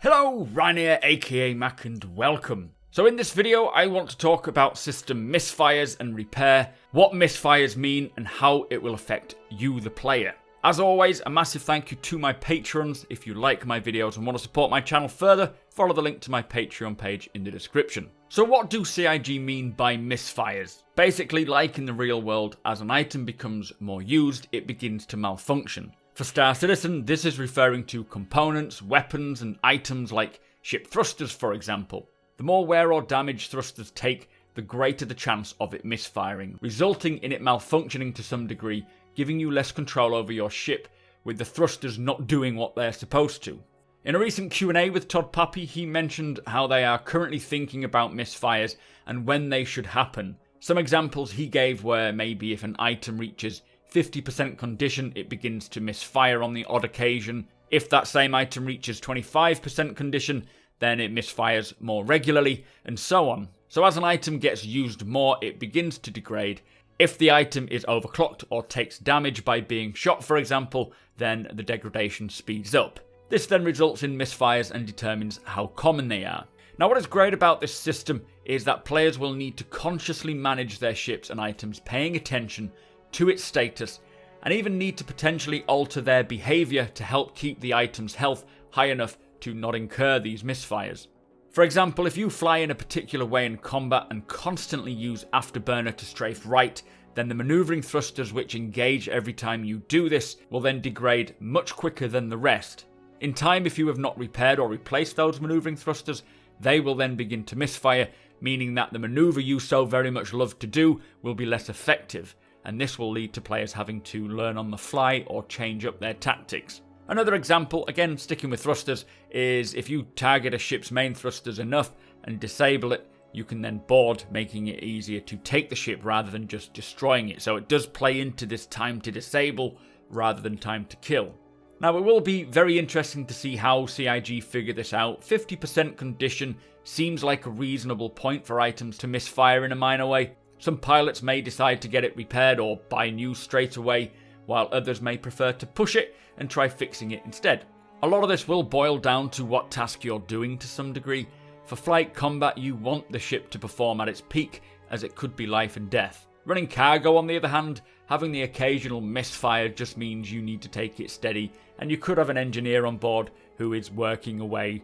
Hello, Ryan here, aka Mac, and welcome. So in this video, I want to talk about system misfires and repair, what misfires mean, and how it will affect you, the player. As always, a massive thank you to my patrons. If you like my videos and want to support my channel further, follow the link to my Patreon page in the description. So what do CIG mean by misfires? Basically, like in the real world, as an item becomes more used, it begins to malfunction. For Star Citizen, this is referring to components, weapons, and items like ship thrusters, for example. The more wear or damage thrusters take, the greater the chance of it misfiring, resulting in it malfunctioning to some degree, giving you less control over your ship, with the thrusters not doing what they're supposed to. In a recent Q&A with Todd Pappy, he mentioned how they are currently thinking about misfires and when they should happen. Some examples he gave were maybe if an item reaches 50% condition, it begins to misfire on the odd occasion. If that same item reaches 25% condition, then it misfires more regularly, and so on. So as an item gets used more, it begins to degrade. If the item is overclocked or takes damage by being shot, for example, then the degradation speeds up. This then results in misfires and determines how common they are. Now, what is great about this system is that players will need to consciously manage their ships and items, paying attention to its status, and even need to potentially alter their behaviour to help keep the item's health high enough to not incur these misfires. For example, if you fly in a particular way in combat and constantly use afterburner to strafe right, then the manoeuvring thrusters which engage every time you do this will then degrade much quicker than the rest. In time, if you have not repaired or replaced those manoeuvring thrusters, they will then begin to misfire, meaning that the manoeuvre you so very much love to do will be less effective, and this will lead to players having to learn on the fly or change up their tactics. Another example, again sticking with thrusters, is if you target a ship's main thrusters enough and disable it, you can then board, making it easier to take the ship rather than just destroying it. So it does play into this time to disable rather than time to kill. Now, it will be very interesting to see how CIG figure this out. 50% condition seems like a reasonable point for items to misfire in a minor way. Some pilots may decide to get it repaired or buy new straight away, while others may prefer to push it and try fixing it instead. A lot of this will boil down to what task you're doing to some degree. For flight combat, you want the ship to perform at its peak, as it could be life and death. Running cargo, on the other hand, having the occasional misfire just means you need to take it steady, and you could have an engineer on board who is working away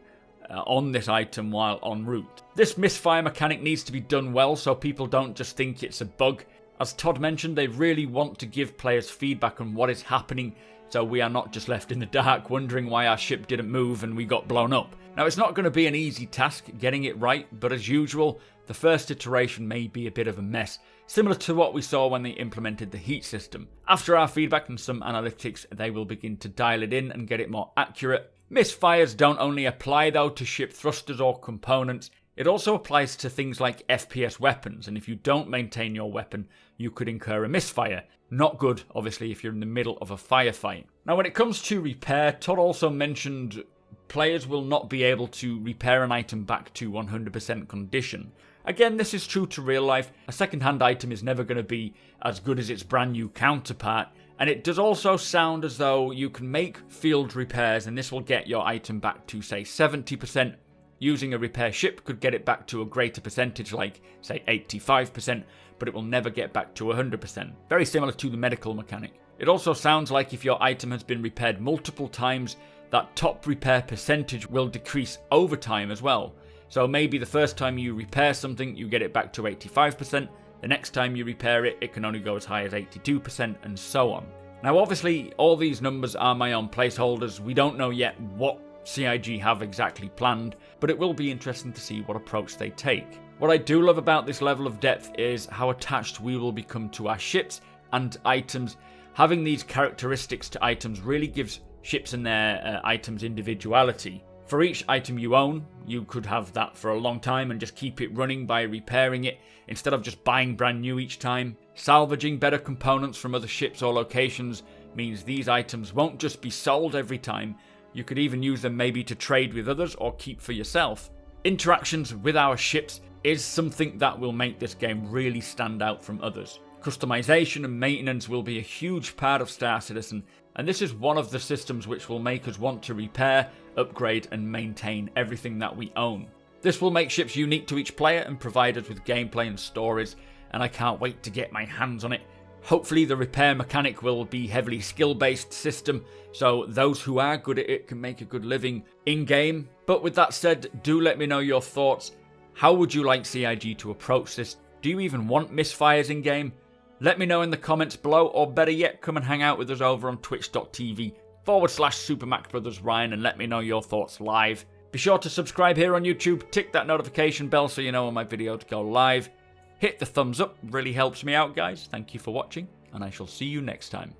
on this item while en route. This misfire mechanic needs to be done well so people don't just think it's a bug. As Todd mentioned, they really want to give players feedback on what is happening, so we are not just left in the dark wondering why our ship didn't move and we got blown up. Now, it's not going to be an easy task getting it right, but as usual, the first iteration may be a bit of a mess, similar to what we saw when they implemented the heat system. After our feedback and some analytics, they will begin to dial it in and get it more accurate. Misfires don't only apply though to ship thrusters or components, it also applies to things like FPS weapons, and if you don't maintain your weapon, you could incur a misfire. Not good, obviously, if you're in the middle of a firefight. Now, when it comes to repair, Todd also mentioned players will not be able to repair an item back to 100% condition. Again, this is true to real life. A second-hand item is never going to be as good as its brand new counterpart, and it does also sound as though you can make field repairs and this will get your item back to, say, 70%. Using a repair ship could get it back to a greater percentage, like, say, 85%, but it will never get back to 100%. Very similar to the medical mechanic. It also sounds like if your item has been repaired multiple times, that top repair percentage will decrease over time as well. So maybe the first time you repair something, you get it back to 85%. The next time you repair it, it can only go as high as 82%, and so on. Now, obviously, all these numbers are my own placeholders. We don't know yet what CIG have exactly planned, but it will be interesting to see what approach they take. What I do love about this level of depth is how attached we will become to our ships and items. Having these characteristics to items really gives ships and their items individuality. For each item you own, you could have that for a long time and just keep it running by repairing it instead of just buying brand new each time. Salvaging better components from other ships or locations means these items won't just be sold every time. You could even use them maybe to trade with others or keep for yourself. Interactions with our ships is something that will make this game really stand out from others. Customization and maintenance will be a huge part of Star Citizen, And this is one of the systems which will make us want to repair, upgrade and maintain everything that we own. This will make ships unique to each player and provide us with gameplay and stories, and I can't wait to get my hands on it. Hopefully the repair mechanic will be heavily skill-based system, so those who are good at it can make a good living in-game. But with that said, do let me know your thoughts. How would you like CIG to approach this? Do you even want Misfires in-game? Let me know in the comments below, or better yet, come and hang out with us over on twitch.tv/supermacbrothers and let me know your thoughts live. Be sure to subscribe here on YouTube, tick that notification bell so you know when my videos go live. Hit the thumbs up, really helps me out guys. Thank you for watching, and I shall see you next time.